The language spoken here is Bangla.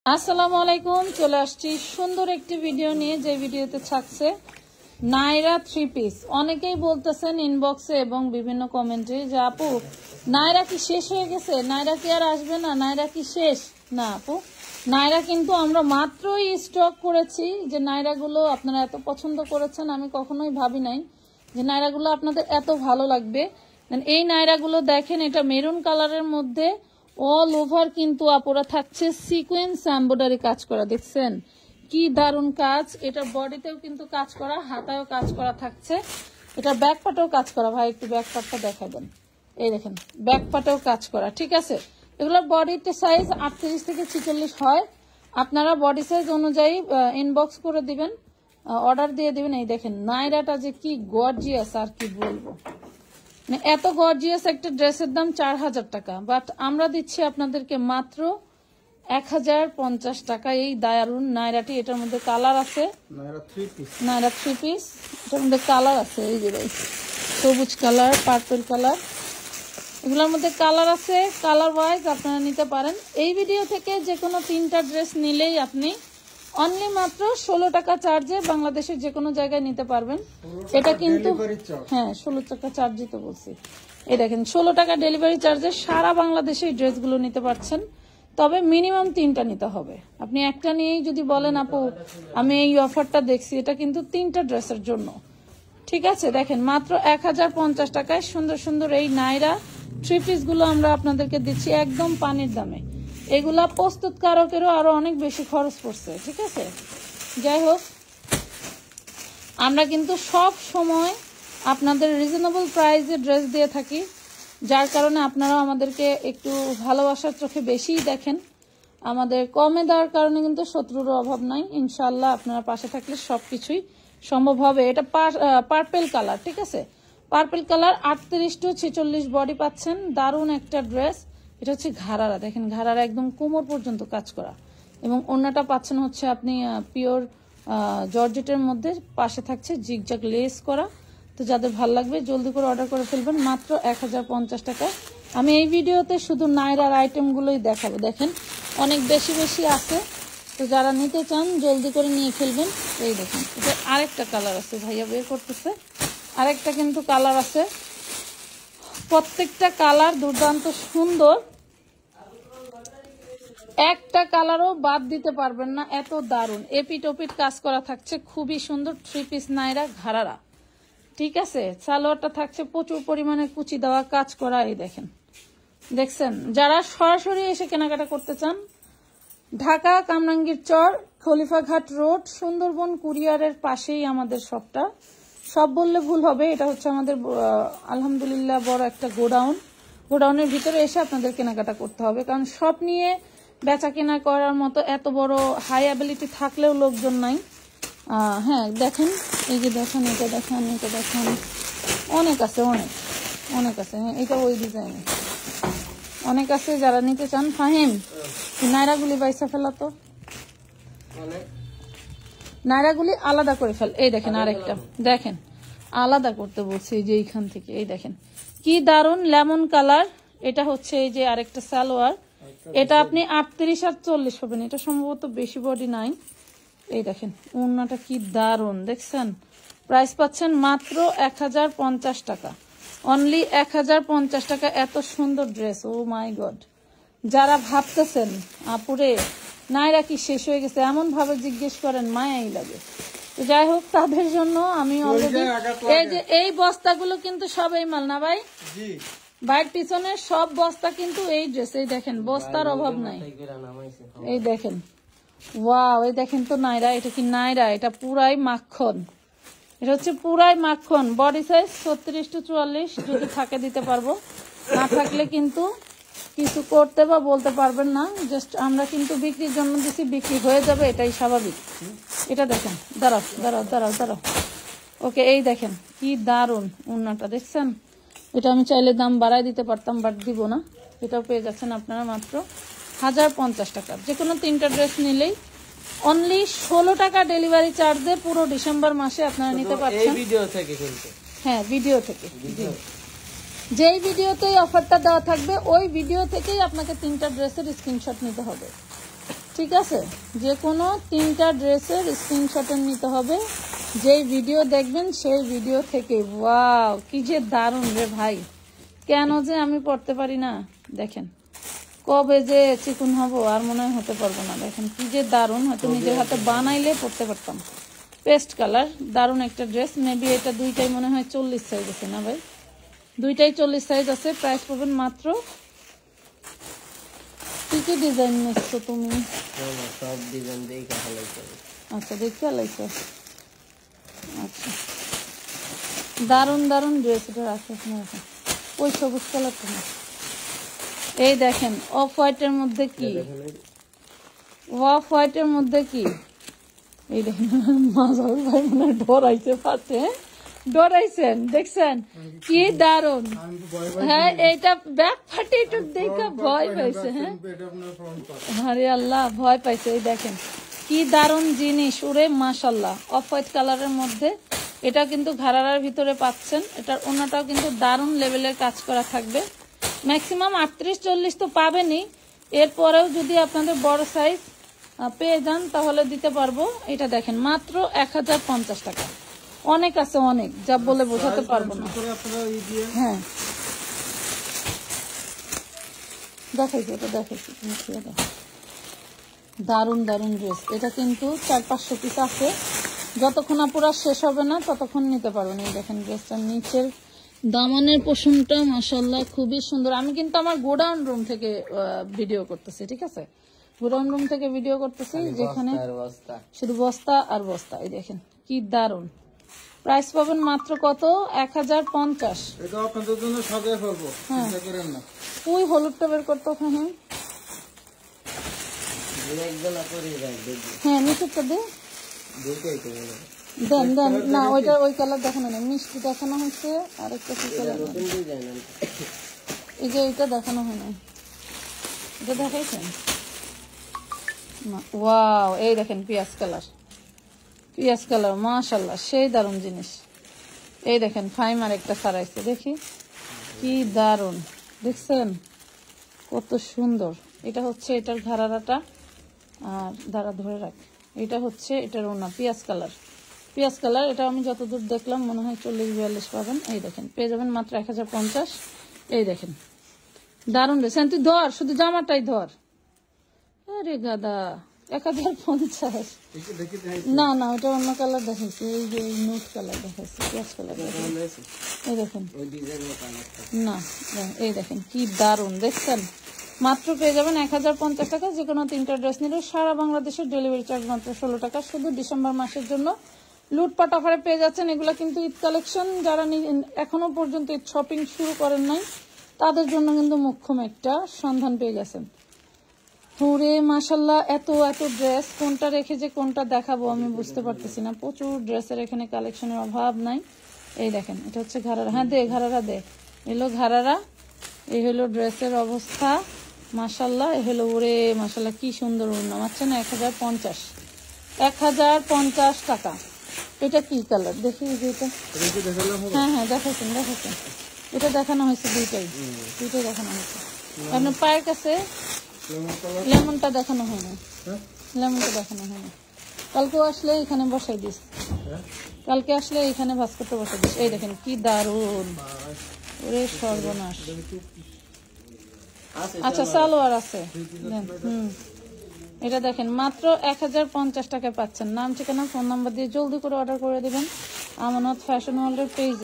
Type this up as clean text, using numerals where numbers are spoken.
আসসালামু আলাইকুম, চলে আসছি সুন্দর একটি ভিডিও নিয়ে। যে ভিডিওতে থাকছে নাইরা থ্রি পিস। অনেকেই বলতেছেন ইনবক্সে এবং বিভিন্ন কমেন্টে যে আপু নাইরা কি শেষ হয়ে গেছে, নাইরা কি আর আসবে না, নাইরা কি শেষ? না আপু, নাইরা কিন্তু আমরা মাত্রই স্টক করেছি। যে নাইরাগুলো আপনারা এত পছন্দ করেছেন, আমি কখনোই ভাবি নাই যে নাইরাগুলো আপনাদের এত ভালো লাগবে। এই নাইরাগুলো দেখেন, এটা মেরুন কালারের মধ্যে অল ওভার কিন্তু আপুরা থাকছে সিকোয়েন্স এমব্রয়ডারি কাজ করা। দেখছেন কি দারুণ কাজ। এটা বডিতেও কিন্তু কাজ করা, হাতায়ও কাজ করা থাকছে, এটা ব্যাক পাটেও কাজ করা। ভাই একটু ব্যাক পাটটা দেখা দেন। এই দেখেন ব্যাক পাটেও কাজ করা, ঠিক আছে। এগুলোর বডিতে সাইজ 38 থেকে 46 হয়। আপনারা বডি সাইজ অনুযায়ী ইনবক্স করে দিবেন, অর্ডার দিয়ে দিবেন। এই দেখেন নাইরাটা যে কি গর্জিয়াস, আর কি বলবো। এত গর্জিয়াস একটা ড্রেসের দাম 4000 টাকা, বাট আমরা দিচ্ছি আপনাদেরকে মাত্র 1050 টাকা। এই দারুন নাইরাটি, এটার মধ্যে কালার আছে, নাইরা থ্রি পিস, এটার মধ্যে কালার আছে। এই যে ভাই সবুজ কালার, পার্পল কালার, এগুলোর মধ্যে কালার আছে। কালার ওয়াইজ আপনারা নিতে পারেন। এই ভিডিও থেকে যে কোনো 3টা ড্রেস নিলেই আপনি অনলি মাত্র 16 টাকা চার্জে বাংলাদেশের যে কোনো জায়গায় নিতে পারবেন। এটা কিন্তু হ্যাঁ 16 টাকা চার্জই তো বলছি। এই দেখেন 16 টাকা ডেলিভারি চার্জে সারা বাংলাদেশে এই ড্রেসগুলো নিতে পারছেন। তবে মিনিমাম 3টা নিতে হবে। আপনি একটা নিয়েই যদি বলেন আপু আমি এই অফারটা দেখছি, এটা কিন্তু 3টা ড্রেসের জন্য, ঠিক আছে। দেখেন মাত্র 1050 টাকায় সুন্দর সুন্দর এই নাইরা থ্রি পিস গুলো আমরা আপনাদেরকে দিচ্ছি একদম পানির দামে। এগুলা প্রস্তুতকারকেরও আরো অনেক বেশি খরচ পড়ছে, ঠিক আছে। যাই হোক, আমরা কিন্তু সব সময় আপনাদের রিজনেবল প্রাইসে ড্রেস দিয়ে থাকি, যার কারণে আপনারা আমাদেরকে একটু ভালোবাসার চোখে বেশিই দেখেন। আমাদের কমে দেওয়ার কারণে কিন্তু শত্রুর অভাব নাই। ইনশাল্লাহ আপনারা পাশে থাকলে সবকিছুই সম্ভব হবে। এটা পার্পেল কালার, ঠিক আছে। পার্পেল কালার 38 to 46 বডি পাচ্ছেন। দারুণ একটা ড্রেস। এটা হচ্ছে ঘাড়ারা, দেখেন ঘাড়ারা একদম কোমর পর্যন্ত কাজ করা, এবং ওড়নাটা পাচ্ছেন হচ্ছে আপনি পিওর জর্জেটের মধ্যে, পাশে থাকছে জিগজাগ লেস করা। তো যাদের ভালো লাগবে জলদি করে অর্ডার করে ফেলবেন মাত্র 1050 টাকা। আমি এই ভিডিওতে শুধু নাইরার আইটেমগুলোই দেখাবো। দেখেন অনেক বেশি বেশি আছে, তো যারা নিতে চান জলদি করে নিয়ে ফেলবেন। এই দেখেন এটা আরেকটা কালার আছে, ভাইয়া বের করতেছে। আরেকটা কিন্তু কালার আছে, প্রত্যেকটা কালার দুর্দান্ত সুন্দর, একটা কালারও বাদ দিতে পারবেন না, এত দারুণ। এপিট ওপিট কাজ করা থাকছে, খুবই সুন্দর থ্রি পিস নাইরা ঘাড়ারা, ঠিক আছে। সালোয়ারটা থাকছে প্রচুর পরিমাণে কুচি দেওয়া কাজ করা। এই দেখেন, দেখছেন। যারা সরাসরি এসে কেনাকাটা করতে চান, ঢাকা কামরাঙ্গীর চর, খলিফাঘাট রোড, সুন্দরবন কুরিয়ারের পাশেই আমাদের শপটা। সব বললে ভুল হবে, এটা হচ্ছে আমাদের আলহামদুলিল্লাহ বড় একটা গোডাউন। গোডাউনের ভিতরে এসে আপনাদের কেনাকাটা করতে হবে, কারণ সব নিয়ে বেচা কেনা করার মতো এত বড় হাই অ্যাবিলিটি থাকলেও লোকজন নাই। হ্যাঁ দেখেন, এই যে দেখেন, এটা দেখেন, এটা দেখেন, অনেক আছে, অনেক অনেক আছে। হ্যাঁ এটা ওই ডিজাইনে অনেক আছে। যারা নিতে চান ফাহিম নাইরাগুলি বাইসা ফেলা, তো নাইরাগুলি আলাদা করে ফেল। এই দেখেন আরেকটা, দেখেন আলাদা করতে বলছি যে এইখান থেকে। এই দেখেন কি দারুন লেমন কালার। এটা হচ্ছে এই যে আরেকটা সালোয়ার, এটা আপনি 38 আর 40 পাবেন। এটা সম্ভবত বেশি বডি নাই। এই দেখেন ওড়নাটা কি দারুন, দেখছেন। প্রাইস পাচ্ছেন মাত্র 1050 টাকা, অনলি 1050 টাকা। এত সুন্দর ড্রেস, ও মাই গড। যারা ভাবতেছেন আপুরে নাইরা কি শেষ হয়ে গেছে, এমন ভাবে জিজ্ঞেস করেন, মায়াই লাগে। তো যাই হোক, তাদের জন্য আমি অলরেডি এই যে এই বস্তাগুলো কিন্তু সব এই মাল না ভাই, ভাইয়ের পিছনের সব বস্তা কিন্তু এই ড্রেস। এই দেখেন বস্তার অভাব নাই। এই দেখেন ওয়াও, এই দেখেন তো নাইরা। এটা কি নাইরা? এটা পুরাই মাখন, এটা হচ্ছে পুরাই মাখন। বডি সাইজ 36 to 44, যদি থাকে দিতে পারবো, না থাকলে কিন্তু কিছু করতে বা বলতে পারবেন না। জাস্ট আমরা কিন্তু বিক্রির জন্য দিচ্ছি, বিক্রি হয়ে যাবে, এটাই স্বাভাবিক। এটা দেখেন, দাঁড়াও দাঁড়াও দাঁড়াও দাঁড়াও, ওকে। এই দেখেন কি দারুন ওড়নাটা, দেখছেন। এটা আমি চাইলে দাম বাড়াই দিতে পারতাম, বাট দিব না। এটাও পেয়ে যাচ্ছেন আপনারা মাত্র 1050 টাকা। যে কোনো 3টা ড্রেস নিলেই অনলি 16 টাকা ডেলিভারি চার্জে পুরো ডিসেম্বর মাসে আপনারা নিতে পারছেন। হ্যাঁ ভিডিও থেকে, যেই ভিডিওতে অফারটা দেওয়া থাকবে ওই ভিডিও থেকেই আপনাকে 3টা ড্রেসের স্ক্রিনশট নিতে হবে। ঠিক আছে, যে কোনো 3টা ড্রেসের স্ক্রিনশট নিতে হবে। যেই ভিডিও দেখবেন সেই ভিডিও থেকে। ওয়াও, কি যে দারুণ রে ভাই, কেন যে আমি পড়তে পারি না। দেখেন কবে যে চিকুন হব আর মনে হয় হতে পারবো না। দেখেন কি যে দারুণ, হয়তো নিজের হাতে বানাইলে পড়তে পারতাম। পেস্ট কালার, দারুণ একটা ড্রেস। মেবি এটা দুইটাই মনে হয় 40 সাইজ আছে না ভাই? দুইটাই 40 সাইজ আছে। প্রাইস পাবেন মাত্র। কি কি ডিজাইন নিচ্ছ তুমি? সব ডিজাইন দেখে হালাইছো। আচ্ছা, দেখে হালাইছো। আচ্ছা, দারুণ দারুণ ড্রেস। এটা রাখো ওই সবুজ কালারটা না। এই দেখেন অফ হোয়াইটের মধ্যে কি, অফ হোয়াইটের মধ্যে কি, এই দেখেন মাজার ভাই মনে হয় ডরাইছে পাচ্ছে। ডরাইছেন, দেখছেন কি দারুণ। হ্যাঁ, এইটা ব্যাক ফাটে একটু দেখে ভয় পাইছে। হ্যাঁ, আরে আল্লাহ, ভয় পাইছে। এই দেখেন কি দারুণ জিনিস, ওরে মাশাল্লাহ। অফ হোয়াইট কালারের মধ্যে এটা কিন্তু ঘাড়ার ভিতরে পাচ্ছেন। এটার ওনাটাও কিন্তু দারুণ লেভেলের কাজ করা থাকবে। ম্যাক্সিমাম 38-40 তো পাবেনই। এরপরেও যদি আপনাদের বড় সাইজ পেয়ে যান তাহলে দিতে পারবো। এটা দেখেন মাত্র 1050 টাকা। অনেক আছে, অনেক, যা বলে বোঝাতে পারবো না। হ্যাঁ, দেখাইছি, এটা দেখাইছি, তুমি খেয়ে দেখো। দারুণ দারুণ ড্রেস। এটা কিন্তু 400-500 পিস আছে। যতক্ষণ পুরা শেষ হবে না ততক্ষণ নিতে পারবেন। এই দেখেন ড্রেসটার নিচের দামানের পোষণটা মাশাআল্লাহ খুবই সুন্দর। আমি কিন্তু আমার গোডাউন রুম থেকে ভিডিও করতেছি, ঠিক আছে? গোডাউন রুম থেকে ভিডিও করতেছি, যেখানে শুধু বস্তা আর বস্তা। এই দেখেন কি দারুণ। প্রাইস পাবেন মাত্র কত? 1050। এটা আপনাদের জন্য সাজায় ফেলবো, চিন্তা করেন না। ওই হলুদটা বের করতে ওখানে। হ্যাঁ, নিচেরটা দে। দেন দেন না, ওইটা ওই কালার দেখানো নেই, মিষ্টি দেখানো হয়েছে। আরেকটা কি কালার? এই যে এইটা দেখানো হয় না, এটা দেখাইছেন? ওয়াও, এই দেখেন পিয়াজ কালার, পিয়াজ কালার মাশাআল্লাহ, সেই দারুণ জিনিস। এই দেখেন ফাইমার একটা সারাইছে, দেখি কি দারুণ, দেখছেন কত সুন্দর। এটা হচ্ছে এটার ঘাড়াটা, আর দাঁড়া ধরে রাখ। এটা হচ্ছে এটার ওনা, পিয়াজ কালার, পিয়াজ কালার। এটা আমি যতদূর দেখলাম মনে হয় 40-42 পাবেন। এই দেখেন পেয়ে যাবেন মাত্র 1050। এই দেখেন দারুণ দেখছেন। তুই ধর, শুধু জামাটাই ধর। আরে গাদা, 1050। না না, ওটা অন্য কালার দেখাইছি। এই যে নুট কালার দেখাইছি, পিয়াজ কালার। এই দেখেন না, এই দেখেন কি দারুণ, দেখছেন? মাত্র পেয়ে যাবেন 1050 টাকা। যে কোনো 3টা ড্রেস নিলে সারা বাংলাদেশের ডেলিভারি চার্জ মাত্র 16 টাকা। শুধু ডিসেম্বর মাসের জন্য লুটপাট অফারে পেয়ে যাচ্ছেন। এগুলো কিন্তু ঈদ কালেকশন। যারা এখনো পর্যন্ত ঈদ শপিং শুরু করেন নাই তাদের জন্য কিন্তু মোক্ষম একটা সন্ধান পেয়ে গেছেন। ওরে মাশাল্লাহ, এত এত ড্রেস, কোনটা রেখে যে কোনটা দেখাবো আমি বুঝতে পারতেছি না। প্রচুর ড্রেসের এখানে কালেকশনের অভাব নাই। এই দেখেন এটা হচ্ছে ঘাড়ারা। হ্যাঁ দে, ঘাড়ারা দে। এলো ঘাড়ারা। এই হলো ড্রেসের অবস্থা মাশাল্লাহ। এই হলো, ওরে মাশাল্লাহ কি সুন্দর ওড়না। মারছে না 1050 টাকা। এটা কি কালার দেখি? এটা হ্যাঁ হ্যাঁ দেখাচ্ছেন, দেখাচ্ছেন। এটা দেখানো হয়েছে, দুইটাই দেখানো হয়েছে। আপনার পায়ের কাছে লেমনটা দেখানো হয় না, লেমনটা দেখানো হয় না। কালকে আসলে এখানে বসাই দিস, কালকে আসলে এখানে ভাজ করতে বসাই দিস। এই দেখেন কি দারুন, ওরে সর্বনাশ। আচ্ছা, সালোয়ার আছে। এটা দেখেন মাত্র 1050 টাকায় পাচ্ছেন। নাম, ঠিকানা, ফোন নাম্বার দিয়ে জলদি করে অর্ডার করে দিবেন আমানত ফ্যাশন ওয়ার্ল্ডের পেজ।